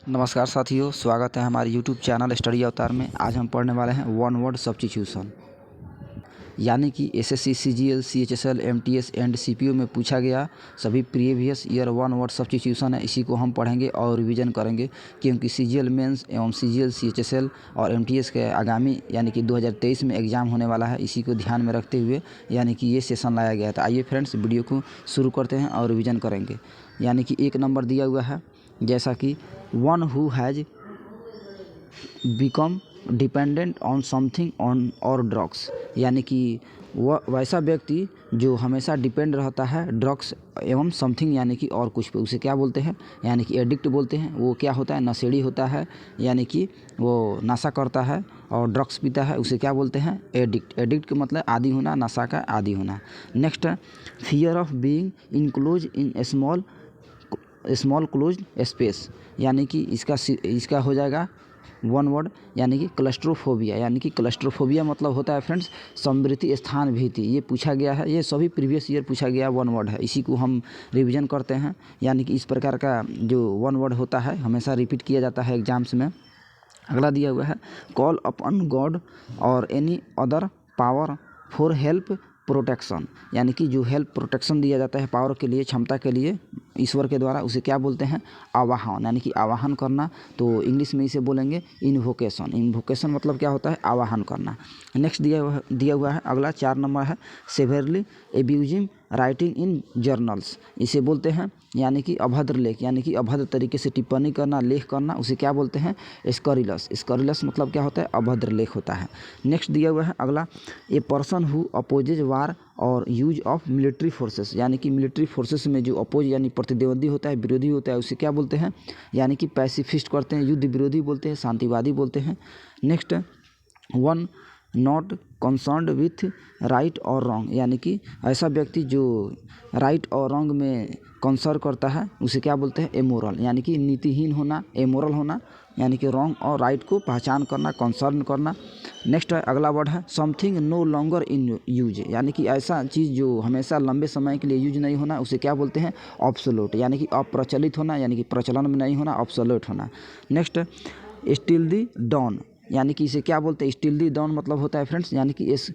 नमस्कार साथियों, स्वागत है हमारे YouTube चैनल स्टडी अवतार में। आज हम पढ़ने वाले हैं वन वर्ड सब्स्टिट्यूशन, यानी कि SSC, CGL, CHSL, MTS and CPO में पूछा गया सभी previous year one word substitution है। इसी को हम पढ़ेंगे और रिवीजन करेंगे, क्योंकि सीजीएल मेंस एवं सीजीएल, सीएचएसएल और एमटीएस के आगामी यानी कि 2023 में एग्ज़ाम होने वाला है। इसी को ध्यान में रखते हुए यानी कि ये सेशन लाया गया था। आइए फ्रेंड्स, वीडियो को शुरू करते हैं और रिवीजन करेंगे। यानी कि 1 नंबर दिया हुआ है, जैसा कि one who has become dependent on something on और ड्रग्स, यानी कि वह वैसा व्यक्ति जो हमेशा डिपेंड रहता है ड्रग्स एवं समथिंग यानी कि और कुछ पे, उसे क्या बोलते हैं? यानी कि एडिक्ट बोलते हैं। वो क्या होता है? नशेड़ी होता है, यानी कि वो नशा करता है और ड्रग्स पीता है, उसे क्या बोलते हैं? एडिक्ट। एडिक्ट का मतलब आदी होना, नशा का आदी होना। Next, fear of being enclose in small closed space, यानी कि इसका हो जाएगा वन वर्ड, यानी कि क्लस्ट्रोफोबिया। यानी कि क्लस्ट्रोफोबिया मतलब होता है फ्रेंड्स समृद्धि स्थान भीति। ये पूछा गया है, ये सभी प्रीवियस ईयर पूछा गया वन वर्ड है। इसी को हम रिवीजन करते हैं। यानी कि इस प्रकार का जो वन वर्ड होता है हमेशा रिपीट किया जाता है एग्जाम्स में। अगला दिया हुआ है, कॉल अपॉन गॉड और any other power for help protection, यानी कि जो हेल्प प्रोटेक्शन दिया जाता है पावर के लिए, क्षमता के लिए ईश्वर के द्वारा, उसे क्या बोलते हैं? आवाहन। यानी कि आवाहन करना, तो इंग्लिश में इसे बोलेंगे इन्वोकेशन। इन्वोकेशन मतलब क्या होता है? आवाहन करना। नेक्स्ट दिया हुआ है अगला 4 नंबर है, सेवेरली एब्यूजिंग राइटिंग इन जर्नल्स, इसे बोलते हैं यानी कि अभद्र लेख, यानी कि अभद्र तरीके से टिप्पणी करना, लेख करना, उसे क्या बोलते हैं? स्कॉरिलस। स्कॉरिलस मतलब क्या होता है? अभद्र लेख होता है। नेक्स्ट दिया हुआ है अगला, ए पर्सन हु अपोजेज वार और यूज ऑफ मिलिट्री फोर्सेस, यानी कि मिलिट्री फोर्सेस में जो अपोज यानी प्रतिद्वंदी होता है, विरोधी होता है, उसे क्या बोलते हैं? यानी कि पैसिफिस्ट करते हैं, युद्ध विरोधी बोलते हैं, शांतिवादी बोलते हैं। Next, one not concerned with right और रॉन्ग, यानी कि ऐसा व्यक्ति जो राइट और रॉन्ग में कंसर्न करता है, उसे क्या बोलते हैं? एमोरल, यानी कि नीतिहीन होना, एमोरल होना, यानी कि रॉन्ग और राइट को पहचान करना, कंसर्न करना। नेक्स्ट है अगला वर्ड है something no longer in use, यानी कि ऐसा चीज़ जो हमेशा लंबे समय के लिए यूज नहीं होना, उसे क्या बोलते हैं? ऑब्सोल्यूट, यानी कि अप्रचलित होना, यानी कि प्रचलन में नहीं होना, ऑब्सोल्यूट होना। नेक्स्ट, स्टिल दी डॉन, यानी कि इसे क्या बोलते हैं? स्टिल दी डॉन मतलब होता है फ्रेंड्स, यानी कि इस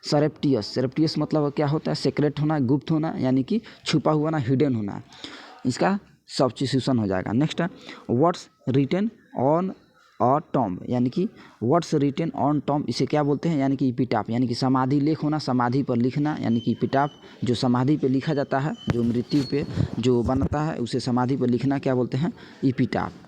सेरेप्टियस मतलब क्या होता है? सीक्रेट होना, गुप्त होना, यानी कि छुपा हुआ ना, हिडन होना। इसका सब्स्टिट्यूशन हो जाएगा। नेक्स्ट है words written on a tomb, यानी कि वर्ड्स रिटन ऑन टॉम्ब, इसे क्या बोलते हैं? यानी कि इपिटाफ, यानी कि समाधि लेख होना, समाधि पर लिखना, यानी कि इपिटाफ जो समाधि पे लिखा जाता है, जो मृत्यु पे जो बनता है उसे समाधि पर लिखना क्या बोलते हैं? इपिटाफ।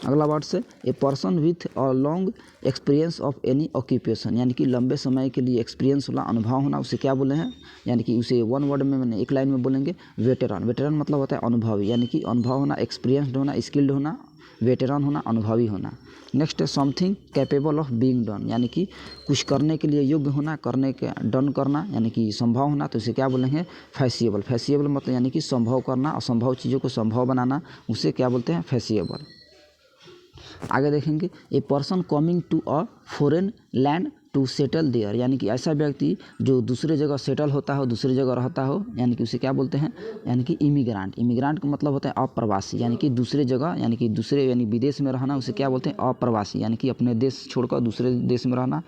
अगला वर्ड से a person with a long experience of any occupation, यानी कि लंबे समय के लिए एक्सपीरियंस होना, अनुभव होना, उसे क्या बोले हैं? यानी कि उसे वन वर्ड में मैंने एक लाइन में बोलेंगे वेटेरन। वेटेरन मतलब होता है अनुभवी, यानी कि अनुभव होना, एक्सपीरियंसड होना, स्किल्ड होना, वेटेरन होना, अनुभवी होना। नेक्स्ट है something capable of being done, यानी कि कुछ करने के लिए योग्य होना, करने के डन करना, यानी कि संभव होना, तो इसे क्या बोलेंगे? फैसिएबल। फैसिएबल मतलब यानी कि संभव करना, असंभव चीज़ों को संभव बनाना, उसे क्या बोलते हैं? फैसिएबल। आगे देखेंगे, a person coming to a foreign land to settle there, यानी कि ऐसा व्यक्ति जो दूसरे जगह सेटल होता हो, दूसरी जगह रहता हो, यानी कि उसे क्या बोलते हैं? यानी कि इमिग्रांट। इमिग्रांट का मतलब होता है अप्रवासी, यानी कि दूसरे जगह, यानी कि दूसरे यानी विदेश में रहना, उसे क्या बोलते हैं? अप्रवासी, यानी कि अपने देश छोड़कर दूसरे देश में रहना,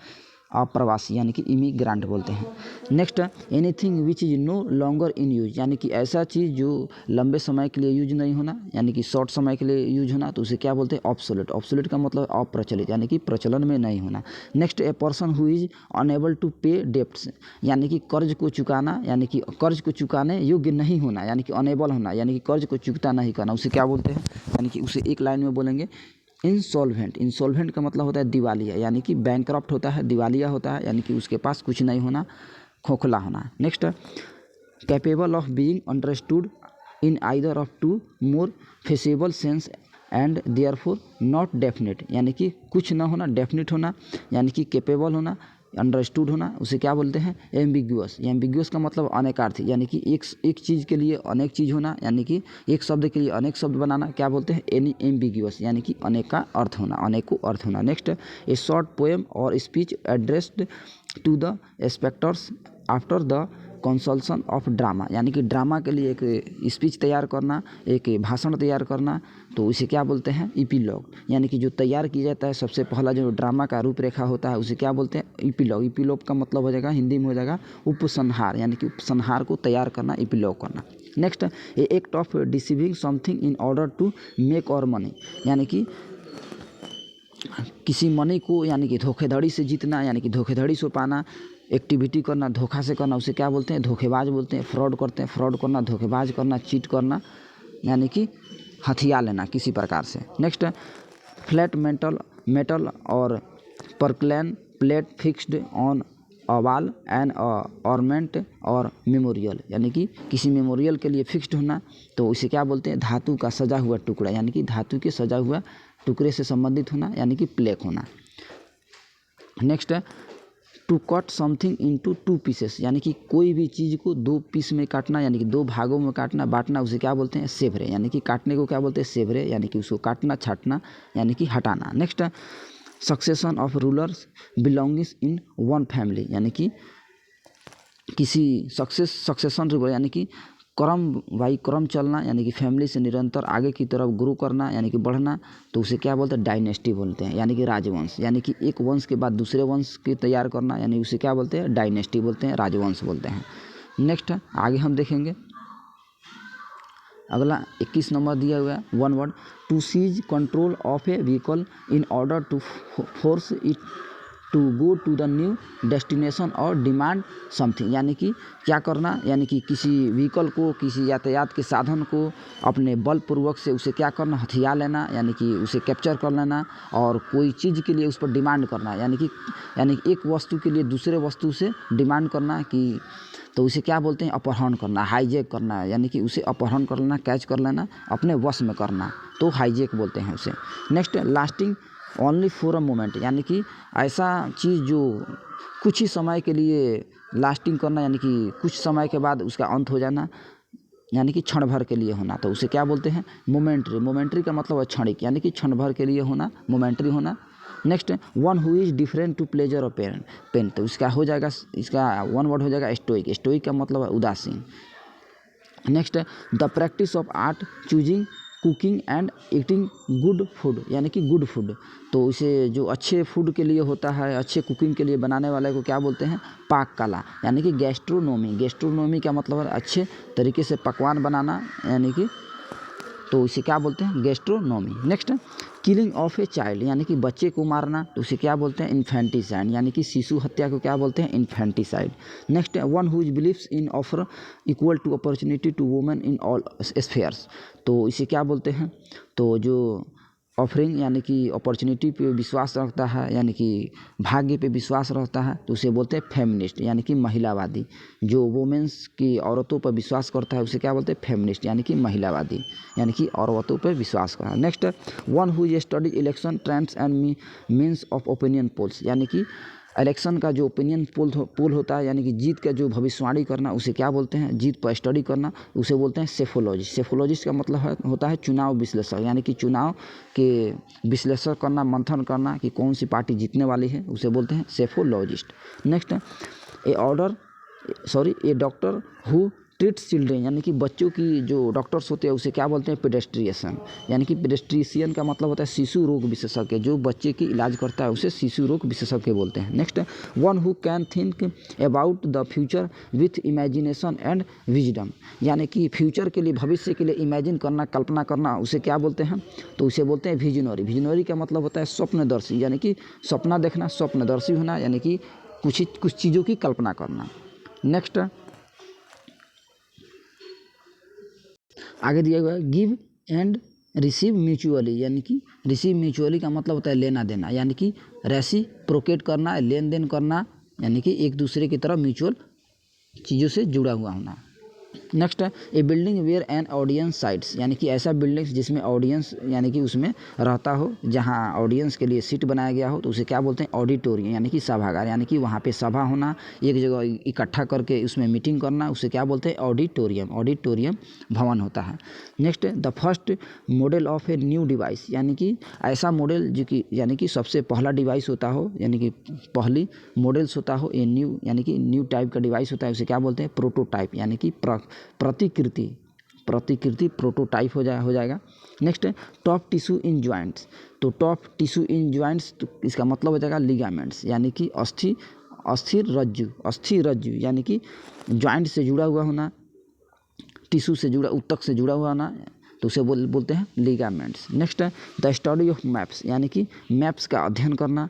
अप्रवासी, यानी कि इमिग्रांट बोलते हैं। Next, anything which is no longer in use, यानी कि ऐसा चीज़ जो लंबे समय के लिए यूज नहीं होना, यानी कि शॉर्ट समय के लिए यूज होना, तो उसे क्या बोलते हैं? ऑब्सोल्यूट। ऑब्सोल्यूट का मतलब अप्रचलित, यानी कि प्रचलन में नहीं होना। Next, a person who is unable to pay debts, यानी कि कर्ज को चुकाना, यानी कि कर्ज को चुकाने योग्य नहीं होना, यानी कि अनएबल होना, यानी कि कर्ज को चुकता नहीं करना, उसे क्या बोलते हैं? यानी कि उसे एक लाइन में बोलेंगे इंसॉल्वेंट। इंसॉल्वेंट का मतलब होता है दिवालिया, यानी कि बैंकरप्ट होता है, दिवालिया होता है, यानी कि उसके पास कुछ नहीं होना, खोखला होना। Next, capable of being understood in either of two more feasible sense and therefore not definite, यानी कि कुछ ना होना, डेफिनेट होना, यानी कि कैपेबल होना, अंडरस्टूड होना, उसे क्या बोलते हैं? एम्बिग्यूअस। एम्बिग्यूअस का मतलब अनेकार्थी, यानी कि एक चीज़ के लिए अनेक चीज़ होना, यानी कि एक शब्द के लिए अनेक शब्द बनाना, क्या बोलते हैं? एनी एम्बिग्यूअस, यानी कि अनेक का अर्थ होना, अनेकों अर्थ होना। नेक्स्ट, ए शॉर्ट पोएम और speech addressed to the spectators after the conclusion of drama, यानी कि ड्रामा के लिए एक स्पीच तैयार करना, एक भाषण तैयार करना, तो इसे क्या बोलते हैं? इपीलॉग, यानी कि जो तैयार किया जाता है सबसे पहला जो ड्रामा का रूपरेखा होता है उसे क्या बोलते हैं? इपीलॉग। इपीलॉग का मतलब हो जाएगा हिंदी में हो जाएगा उपसंहार, यानी कि उपसंहार को तैयार करना, इपीलॉग करना। Next, a act of deceiving something in order to make और मनी, यानी कि किसी मनी को यानी कि धोखेधड़ी से जीतना, यानी कि धोखेधड़ी से पाना, एक्टिविटी करना, धोखा से करना, उसे क्या बोलते हैं? धोखेबाज बोलते हैं। फ्रॉड करते हैं, फ्रॉड करना, धोखेबाज करना, चीट करना, यानी कि हथिया लेना किसी प्रकार से। नेक्स्ट, फ्लैट मेटल और porcelain plate fixed on a wall and ornament और मेमोरियल, यानी कि किसी मेमोरियल के लिए फिक्स्ड होना, तो इसे क्या बोलते हैं? धातु का सजा हुआ टुकड़ा, यानी कि धातु के सजा हुआ टुकड़े से संबंधित होना, यानी कि प्लेक होना। नेक्स्ट है to cut something into two pieces, यानी कि कोई भी चीज़ को दो पीस में काटना, यानी कि दो भागों में काटना, बांटना, उसे क्या बोलते हैं? सेवरे, यानी कि काटने को क्या बोलते हैं? सेवरे, यानी कि उसको काटना, छाटना, यानी कि हटाना। नेक्स्ट है succession of rulers belongings in one family, यानी कि किसी सक्सेशन रूलर, यानी कि क्रम बाई क्रम चलना, यानी कि फैमिली से निरंतर आगे की तरफ ग्रो करना, यानी कि बढ़ना, तो उसे क्या बोलते हैं? डायनेस्टी बोलते हैं, यानी कि राजवंश, यानी कि एक वंश के बाद दूसरे वंश के तैयार करना, यानी उसे क्या बोलते हैं? डायनेस्टी बोलते हैं, राजवंश बोलते हैं। नेक्स्ट आगे हम देखेंगे, अगला 21 नंबर दिया हुआ है, one word, to seize control of a vehicle in order to force it to go to the new destination और डिमांड समथिंग, यानी कि क्या करना? यानी कि किसी व्हीकल को, किसी यातायात के साधन को अपने बलपूर्वक से उसे क्या करना? हथिया लेना, यानी कि उसे कैप्चर कर लेना, और कोई चीज़ के लिए उस पर डिमांड करना, यानी कि एक वस्तु के लिए दूसरे वस्तु से डिमांड करना, कि तो उसे क्या बोलते हैं? अपहरण करना, हाईजैक करना, यानी कि उसे अपहरण कर लेना, कैच कर लेना, अपने वश में करना, तो हाईजैक बोलते हैं उसे। Next, lasting only for a moment, यानी कि ऐसा चीज़ जो कुछ ही समय के लिए लास्टिंग करना, यानी कि कुछ समय के बाद उसका अंत हो जाना, यानी कि क्षण भर के लिए होना, तो उसे क्या बोलते हैं? मोमेंट्री। मोमेंट्री का मतलब है क्षणिक, यानी कि क्षण भर के लिए होना, मोमेंट्री होना। Next, one who is different to pleasure और पेन, तो इसका हो जाएगा, इसका वन वर्ड हो जाएगा स्टोइक। स्टोइक का मतलब है उदासीन। Next, the practice of art choosing cooking and eating good food, यानी कि गुड फूड, तो इसे जो अच्छे फूड के लिए होता है, अच्छे कुकिंग के लिए बनाने वाले को क्या बोलते हैं? पाक कला, यानी कि गैस्ट्रोनोमी। गैस्ट्रोनोमी का मतलब है अच्छे तरीके से पकवान बनाना, यानी कि तो इसे क्या बोलते हैं? Gastronomy. Next, killing of a child, यानी कि बच्चे को मारना, तो उसे क्या बोलते हैं? इन्फेंटिसाइड, यानी कि शिशु हत्या को क्या बोलते हैं? Infanticide. Next, one whose believes in offer equal to opportunity to women in all spheres, तो इसे क्या बोलते हैं? तो जो ऑफरिंग, यानी कि अपॉर्चुनिटी पे विश्वास रखता है, यानी कि भाग्य पे विश्वास रखता है, तो उसे बोलते हैं फेमिनिस्ट, यानी कि महिलावादी। जो वुमेन्स की औरतों पर विश्वास करता है उसे क्या बोलते हैं? फेमिनिस्ट, यानी कि महिलावादी, यानी कि औरतों पर विश्वास करना। Next, one who study election trends and means of opinion polls, यानी कि इलेक्शन का जो ओपिनियन पोल होता है, यानी कि जीत का जो भविष्यवाणी करना, उसे क्या बोलते हैं? जीत पर स्टडी करना, उसे बोलते हैं सेफोलॉजिस्ट। सेफोलॉजिस्ट का मतलब होता है चुनाव विश्लेषक, यानी कि चुनाव के विश्लेषण करना, मंथन करना कि कौन सी पार्टी जीतने वाली है, उसे बोलते हैं psephologist. Next, A doctor who treats children, यानी कि बच्चों की जो डॉक्टर्स होते हैं उसे क्या बोलते हैं? पेडियाट्रिशियन, यानी कि पेडियाट्रिशियन का मतलब होता है शिशु रोग विशेषज्ञ, जो बच्चे की इलाज करता है उसे शिशु रोग विशेषज्ञ बोलते हैं। Next, one who can think about the future with imagination and wisdom, यानी कि फ्यूचर के लिए, भविष्य के लिए इमेजिन करना, कल्पना करना, उसे क्या बोलते हैं? तो उसे बोलते हैं विजनरी। विजनरी का मतलब होता है स्वप्नदर्शी, यानी कि सपना देखना, स्वप्नदर्शी होना, यानी कि कुछ चीज़ों की कल्पना करना। नेक्स्ट आगे दिया हुआ है, गिव एंड रिसीव म्यूचुअली, यानी कि रिसीव म्यूचुअली का मतलब होता है लेना देना, यानी कि रेसिप्रोकेट करना, लेन देन करना, यानी कि एक दूसरे की तरफ म्यूचुअल चीज़ों से जुड़ा हुआ होना। नेक्स्ट है a building where an audience sits, यानी कि ऐसा बिल्डिंग्स जिसमें ऑडियंस यानी कि उसमें रहता हो, जहां ऑडियंस के लिए सीट बनाया गया हो, तो उसे क्या बोलते हैं ऑडिटोरियम, यानी कि सभागार, यानी कि वहां पे सभा होना, एक जगह इकट्ठा करके उसमें मीटिंग करना, उसे क्या बोलते हैं ऑडिटोरियम, ऑडिटोरियम भवन होता है। Next the first model of a new device, यानी कि ऐसा मॉडल जो कि यानी कि सबसे पहला डिवाइस होता हो, यानी कि पहली मॉडल्स होता हो, ये न्यू यानी कि न्यू टाइप का डिवाइस होता है, उसे क्या बोलते हैं प्रोटोटाइप, यानी कि प्रतिकृति प्रोटोटाइप हो जाएगा। नेक्स्ट है टॉप टिश्यू इन जॉइंट्स, तो टॉप टिश्यू इन जॉइंट्स तो इसका मतलब हो जाएगा लिगामेंट्स, यानी कि अस्थिर रज्जु यानी कि जॉइंट से जुड़ा हुआ होना, टिश्यू से जुड़ा, ऊतक से जुड़ा हुआ होना, तो उसे बोलते हैं लिगामेंट्स। नेक्स्ट है द स्टडी ऑफ मैप्स, यानी कि मैप्स का अध्ययन करना,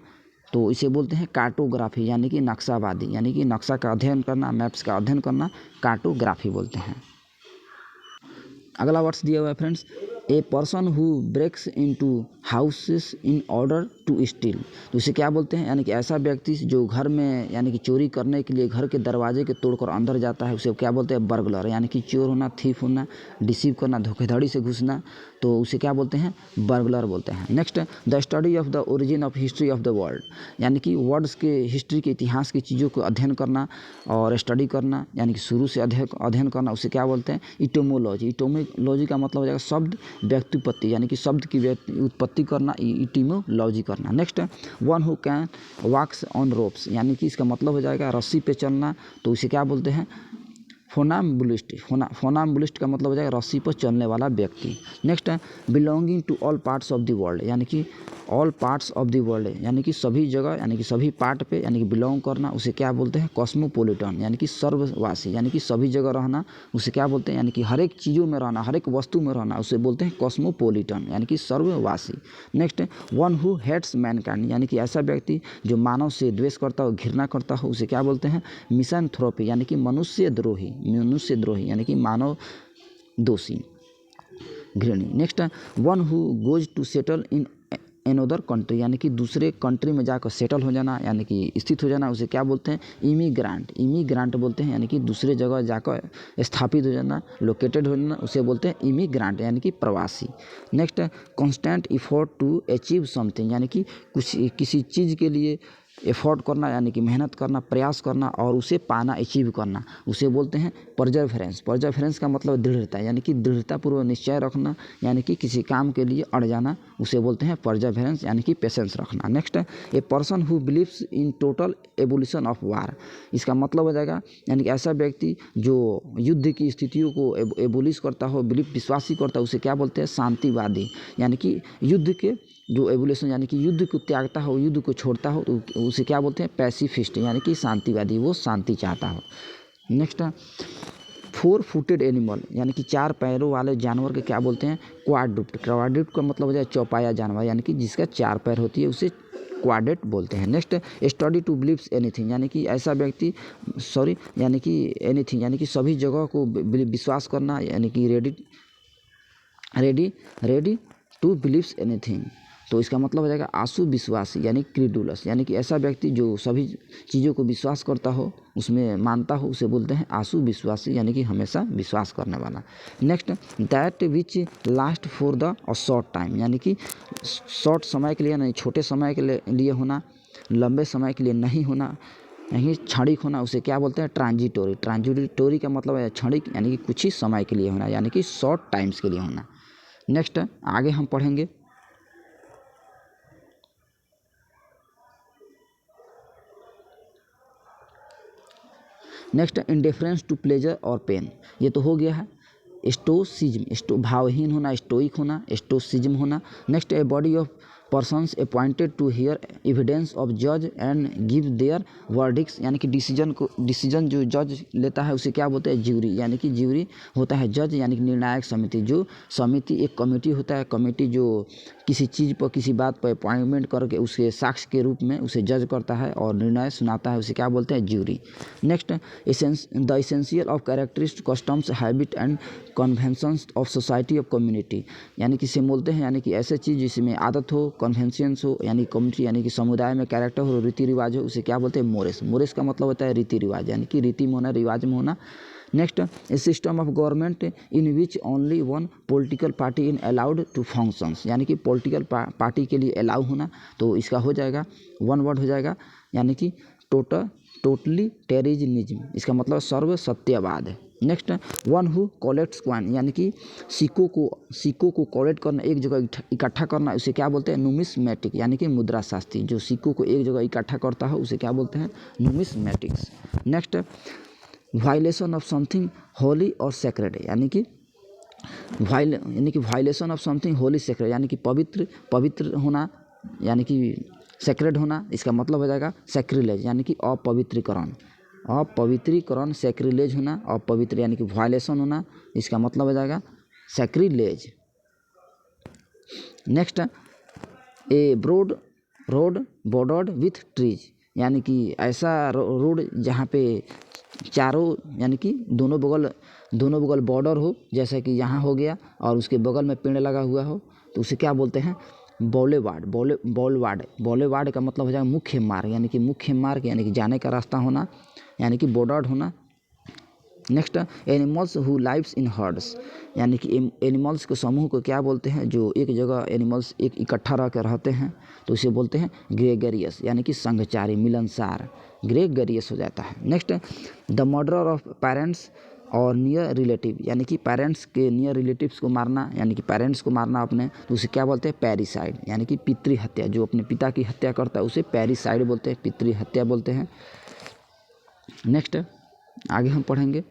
तो इसे बोलते हैं कार्टोग्राफी, यानी कि नक्शावादी, यानी कि नक्शा का अध्ययन करना, मैप्स का अध्ययन करना कार्टोग्राफी बोलते हैं। अगला वर्ड्स दिया हुआ है friends, a person who breaks into houses in order to steal, तो इसे क्या बोलते हैं, यानी कि ऐसा व्यक्ति जो घर में यानी कि चोरी करने के लिए घर के दरवाजे के तोड़कर अंदर जाता है, उसे क्या बोलते हैं बर्गलर, यानी कि चोर होना, थीफ होना, डिसीव करना, धोखेधड़ी से घुसना, तो उसे क्या बोलते हैं बर्गलर बोलते हैं। Next the study of the origin of history of the world, यानी कि वर्ड्स के हिस्ट्री के इतिहास की चीज़ों को अध्ययन करना और स्टडी करना, यानी कि शुरू से अध्ययन करना, उसे क्या बोलते हैं इटोमोलॉजी। इटोमोलॉजी का मतलब हो जाएगा शब्द व्युत्पत्ति, यानी कि शब्द की उत्पत्ति करना, इटिमोलॉजी करना। Next one who can walks on ropes, यानी कि इसका मतलब हो जाएगा रस्सी पे चलना, तो इसे क्या बोलते हैं फोनाम्बुलिस्ट। फोनाम्बुलिस्ट का मतलब हो जाएगा रस्सी पर चलने वाला व्यक्ति। नेक्स्ट है belonging to all parts of the world, यानी कि all parts of the world, यानी कि सभी जगह, यानी कि सभी पार्ट पे, यानी कि बिलोंग करना, उसे क्या बोलते हैं कॉस्मोपोलिटन, यानी कि सर्ववासी, यानी कि सभी जगह रहना, उसे क्या बोलते हैं, यानी कि हर एक चीज़ों में रहना, हर एक वस्तु में रहना, उसे बोलते हैं कॉस्मोपोलिटन, यानी कि सर्ववासी। Next one who hates mankind, यानी कि ऐसा व्यक्ति जो मानव से द्वेष करता हो, घृणा करता हो, उसे क्या बोलते हैं मिसैंथ्रोपी, यानी कि मनुष्य द्रोही, यानी कि मानव दोषी, घृणी। Next one who goes to settle in another country, यानी कि दूसरे कंट्री में जाकर सेटल हो जाना, यानी कि स्थित हो जाना, उसे क्या बोलते हैं इमिग्रांट बोलते हैं, यानी कि दूसरे जगह जाकर स्थापित हो जाना, लोकेटेड हो जाना, उसे बोलते हैं इमिग्रांट, यानी कि प्रवासी। Next constant effort to achieve something, यानी कि किसी चीज़ के लिए एफर्ट करना, यानी कि मेहनत करना, प्रयास करना और उसे पाना, अचीव करना, उसे बोलते हैं परजरफेरेंस का मतलब दृढ़ता, यानी कि दृढ़तापूर्वक निश्चय रखना, यानी कि किसी काम के लिए अड़ जाना, उसे बोलते हैं परजरफेरेंस, यानी कि पेशेंस रखना। Next a person who believes in total abolition of war, इसका मतलब हो जाएगा यानी कि ऐसा व्यक्ति जो युद्ध की स्थितियों को एबोलिश करता हो, विश्वासी करता हो, उसे क्या बोलते हैं शांतिवादी, यानी कि युद्ध के जो एवोल्यूशन, यानी कि युद्ध को त्यागता हो, युद्ध को छोड़ता हो, तो उसे क्या बोलते हैं पैसिफिस्ट, यानी कि शांतिवादी, वो शांति चाहता हो। नेक्स्ट 4 फुटेड एनिमल, यानी कि 4 पैरों वाले जानवर के क्या बोलते हैं क्वाड्रूप्ड का मतलब हो जाए चौपाया जानवर, यानी कि जिसका 4 पैर होती है उसे क्वाड्रेट बोलते हैं। Next study to believes anything, यानी कि ऐसा व्यक्ति यानी कि एनीथिंग, यानी कि सभी जगह को विश्वास करना, यानी कि रेडी टू बिलीव्स एनीथिंग, तो इसका मतलब हो जाएगा आशु विश्वासी, यानी क्रीडुलस, यानी कि ऐसा व्यक्ति जो सभी चीज़ों को विश्वास करता हो, उसमें मानता हो, उसे बोलते हैं आशु विश्वासी, यानी कि हमेशा विश्वास करने वाला। Next that which last for the short time, यानी कि शॉर्ट समय के लिए नहीं, छोटे समय के लिए होना, लंबे समय के लिए नहीं होना, नहीं क्षणिक होना, उसे क्या बोलते हैं ट्रांजिटोरी का मतलब है क्षणिक, यानी कि कुछ ही समय के लिए होना, यानी कि शॉर्ट टाइम्स के लिए होना। नेक्स्ट आगे हम पढ़ेंगे नेक्स्ट इंडिफरेंस टू प्लेजर और पेन, ये तो हो गया है। स्टोसिज्म, भावहीन होना, स्टोइक होना, स्टोसिज्म होना। Next a body of persons appointed to hear evidence of जज एंड गिव देयर वर्डिक्स, यानी कि डिसीजन जो जज लेता है उसे क्या बोलते हैं ज्यूरी, यानी कि ज्यूरी होता है जज, यानी कि निर्णायक समिति, जो समिति एक कमेटी होता है, कमेटी जो किसी चीज़ पर किसी बात पर अपॉइंटमेंट करके उसके साक्ष्य के रूप में उसे जज करता है और निर्णय सुनाता है, उसे क्या बोलते हैं jury. Next the essential of characteristic customs habit and conventions of society of community, यानी कि इसे बोलते हैं यानी कि ऐसे चीज़ जिसमें आदत हो, कन्वेंशंस हो, यानी कम्युनिटी यानी कि समुदाय में कैरेक्टर हो, रीति रिवाज हो, उसे क्या बोलते हैं मोरेस। मोरेस का मतलब होता है रीति रिवाज, यानी कि रीति में होना, रिवाज में होना, next, a system of government in which only one political party in allowed to functions, यानी कि पॉलिटिकल पार्टी के लिए अलाउ होना, तो इसका हो जाएगा वन वर्ड हो जाएगा, यानी कि टोटलिटेरियनिज्म, इसका मतलब सर्व सत्यवाद है। Next, one who collects coin, यानी कि सिक्कों को कलेक्ट करना, एक जगह इकट्ठा करना, उसे क्या बोलते हैं? नुमिस्मेटिक, यानी कि मुद्रा शास्त्री। जो सिक्कों को एक जगह इकट्ठा करता है उसे क्या बोलते हैं? Numismatics. Next, violation of something holy और सेक्रेड, यानी कि violation of something holy sacred, यानी कि पवित्र होना, यानी कि सेक्रेड होना, इसका मतलब हो जाएगा सैक्रिलेज, यानी कि अपवित्रीकरण, सैक्रिलेज होना, अपवित्र यानी कि वायलेशन होना, इसका मतलब हो जाएगा sacrilege. Next, a broad road bordered with trees, यानी कि ऐसा रोड जहाँ पे चारों यानी कि दोनों बगल बॉर्डर हो, जैसा कि यहाँ हो गया, और उसके बगल में पेड़ लगा हुआ हो, तो उसे क्या बोलते हैं? बॉलेवार्ड का मतलब हो जाएगा मुख्य मार्ग, यानी कि जाने का रास्ता होना, यानी कि बॉर्डर्ड होना। Next, animals who lives in hertz, यानी कि एनिमल्स के समूह को क्या बोलते हैं? जो एक जगह एनिमल्स एक इकट्ठा रह कर रहते हैं, तो इसे बोलते हैं ग्रेगरियस, यानी कि संघचारी, मिलनसार, ग्रेगरियस हो जाता है। Next, the murder of parents और नियर रिलेटिव, यानी कि पेरेंट्स के नियर रिलेटिव्स को मारना, यानी कि पेरेंट्स को मारना अपने, तो उसे क्या बोलते हैं? पैरिसाइड, यानी कि पितृ हत्या। जो अपने पिता की हत्या करता है उसे पैरिसाइड बोलते हैं, पितृ हत्या बोलते हैं। नेक्स्ट, आगे हम पढ़ेंगे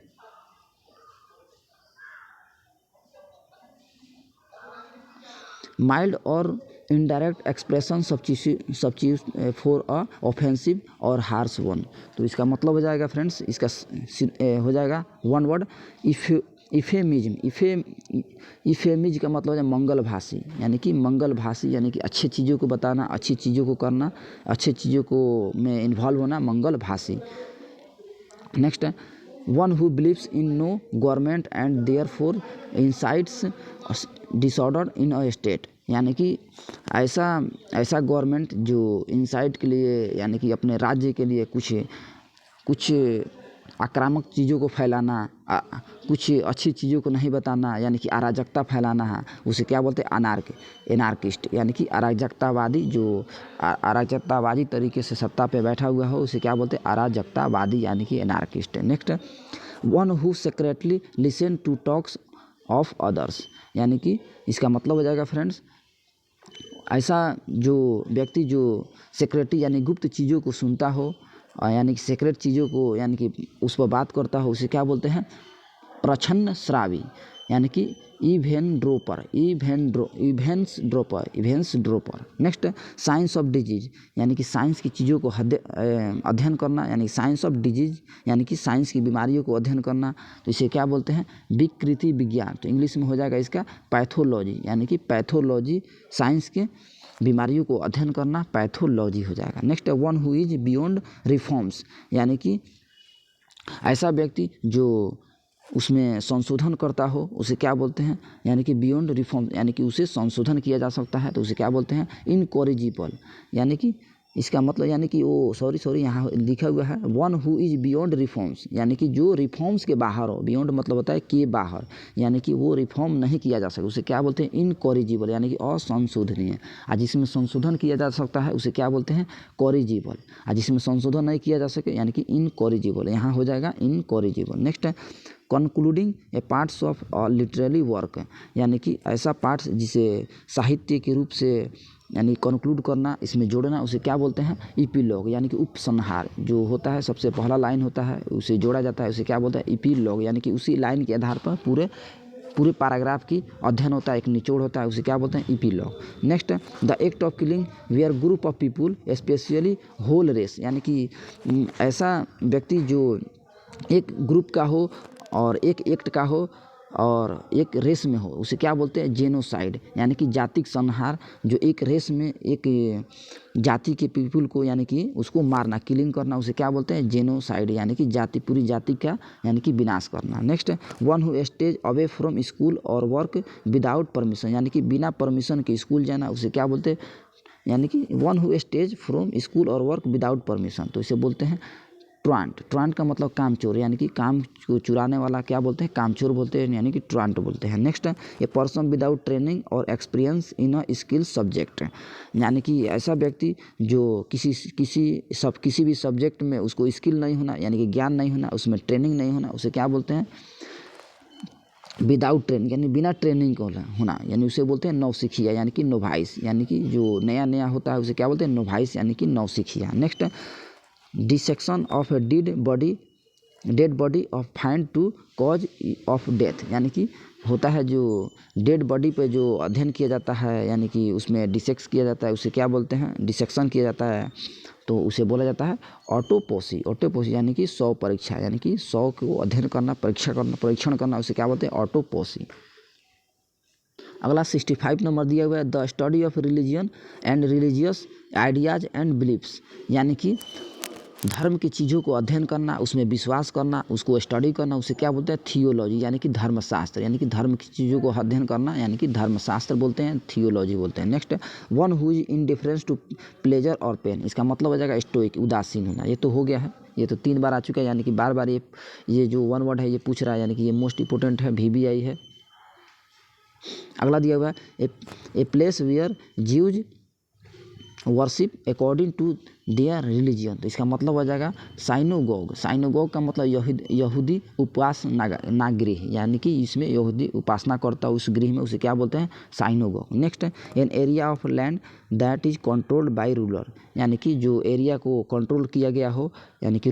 माइल्ड और indirect expression substitute for a offensive और हार्श वन, तो इसका मतलब हो जाएगा फ्रेंड्स, इसका हो जाएगा वन वर्ड इफेमिज्म। इफेमिज का मतलब है मंगल भाषी, यानी कि अच्छी चीज़ों को बताना, अच्छी चीज़ों को करना, अच्छी चीज़ों को में इन्वॉल्व होना, मंगल भाषी। Next, one who believes in no government and therefore incites disorder in a state, यानी कि ऐसा गवर्नमेंट जो इंसाइट के लिए, यानी कि अपने राज्य के लिए कुछ आक्रामक चीज़ों को फैलाना, कुछ अच्छी चीज़ों को नहीं बताना, यानी कि अराजकता फैलाना है, उसे क्या बोलते हैं? एनार्किस्ट, यानी कि अराजकतावादी। जो अराजकतावादी तरीके से सत्ता पे बैठा हुआ हो उसे क्या बोलते हैं? अराजकतावादी, यानी कि anarchist. Next, one who secretly listen to talks of others, यानी कि इसका मतलब हो जाएगा फ्रेंड्स, ऐसा जो व्यक्ति जो सेक्रेटरी यानी गुप्त चीज़ों को सुनता हो, यानी कि सीक्रेट चीज़ों को, यानी कि उस पर बात करता हो, उसे क्या बोलते हैं? प्रच्छन्न श्रावी, यानी कि Evans dropper. Next, science of disease, यानी कि साइंस की चीज़ों को अध्ययन करना, यानी साइंस ऑफ डिजीज, यानी कि साइंस की बीमारियों को अध्ययन करना, तो इसे क्या बोलते हैं? विकृति विज्ञान, तो इंग्लिश में हो जाएगा इसका पैथोलॉजी, यानी कि पैथोलॉजी, साइंस के बीमारियों को अध्ययन करना पैथोलॉजी हो जाएगा। Next, one who is beyond reforms, यानी कि ऐसा व्यक्ति जो उसमें संशोधन करता हो उसे क्या बोलते हैं? यानी कि बियॉन्ड रिफॉर्म, यानी कि उसे संशोधन किया जा सकता है, तो उसे क्या बोलते हैं? इनकॉरिजिबल, यानी कि इसका मतलब, यानी कि वो सॉरी यहाँ लिखा हुआ है one who is beyond reforms, यानी कि जो रिफॉर्म्स के बाहर हो। बियॉन्ड मतलब होता है के बाहर, यानी कि वो रिफॉर्म नहीं किया जा सकता, उसे क्या बोलते हैं? इनकॉरिजिबल, यानी कि असंशोधनीय। आज जिसमें संशोधन किया जा सकता है उसे क्या बोलते हैं? कॉरिजिबल। आज जिसमें संशोधन नहीं किया जा सके यानी कि इनकॉरिजिबल, यहाँ हो जाएगा incorrigible. Next, concluding A parts of literary work, यानी कि ऐसा पार्ट्स जिसे साहित्य के रूप से यानी कंक्लूड करना, इसमें जोड़ना, उसे क्या बोलते हैं? इपीलॉग, यानी कि उपसंहार जो होता है, सबसे पहला लाइन होता है उसे जोड़ा जाता है, उसे क्या बोलते हैं? इपीलॉग, यानी कि उसी लाइन के आधार पर पूरे पैराग्राफ की अध्ययन होता है, एक निचोड़ होता है, उसे क्या बोलते हैं? Epilogue. Next, the act of killing where group of people specially whole race, यानी कि ऐसा व्यक्ति जो एक ग्रुप का हो और एक एक्ट का हो और एक रेस में हो, उसे क्या बोलते हैं? जेनोसाइड, यानी कि जातिक संहार। जो एक रेस में एक जाति के पीपुल को यानी कि उसको मारना, किलिंग करना, उसे क्या बोलते हैं? जेनोसाइड, यानी कि पूरी जाति का यानी कि विनाश करना। Next, one who stays away from school और वर्क विदाउट परमिशन, यानी कि बिना परमिशन के स्कूल जाना, उसे क्या बोलते हैं? यानी कि one who stays from school और वर्क विदाउट परमिशन, तो इसे बोलते हैं ट्रांट, ट्रांट का मतलब कामचोर, यानी कि काम को चुराने वाला क्या बोलते हैं, कामचोर बोलते हैं, यानी कि ट्रांट बोलते हैं। Next, a person without training और experience in a skill subject, यानी कि ऐसा व्यक्ति जो किसी भी सब्जेक्ट में उसको स्किल नहीं होना, यानी कि ज्ञान नहीं होना, उसमें ट्रेनिंग नहीं होना, उसे क्या बोलते हैं, विदाउट ट्रेनिंग, यानी बिना ट्रेनिंग को होना, यानी उसे बोलते हैं नौसिखिया, यानी कि नोवाइस, यानी कि जो नया नया होता है उसे क्या बोलते हैं, नोवाइस, यानी कि नौसिखिया। Next, dissection of a dead body of find to cause of death, यानी कि होता है जो डेड बॉडी पे जो अध्ययन किया जाता है, यानी कि उसमें डिसेक्स किया जाता है, उसे क्या बोलते हैं, डिसेक्शन किया जाता है, तो उसे बोला जाता है ऑटोपोसी। ऑटोपोसी यानी कि शव परीक्षा, यानी कि शव को अध्ययन करना, परीक्षण करना, उसे क्या बोलते हैं, ऑटोपोसी। अगला 65 नंबर दिया हुआ है, the study of religion and religious ideas and beliefs, यानी कि धर्म की चीज़ों को अध्ययन करना, उसमें विश्वास करना, उसको स्टडी करना, उसे क्या बोलते हैं, थियोलॉजी, यानी कि धर्मशास्त्र, यानी कि धर्म की चीज़ों को अध्ययन करना, यानी कि धर्मशास्त्र बोलते हैं, थियोलॉजी बोलते हैं। Next, one who is indifference to pleasure और पेन, इसका मतलब हो जाएगा स्टोइक, उदासीन होना। ये तो हो गया है, ये तो 3 बार आ चुका है, यानी कि बार बार ये जो 1 वर्ड है ये पूछ रहा है, यानी कि ये मोस्ट इंपोर्टेंट है, VBI है। अगला दिया हुआ है, a place where Jews worship according to their religion, तो इसका मतलब हो जाएगा साइनोगोग। साइनोगोग का मतलब यहूदी उपासना गृह, यानी कि इसमें यहूदी उपासना करता है उस गृह में, उसे क्या बोलते हैं, synagogue. Next, an area of land that is controlled by ruler, यानी कि जो एरिया को कंट्रोल किया गया हो, यानी कि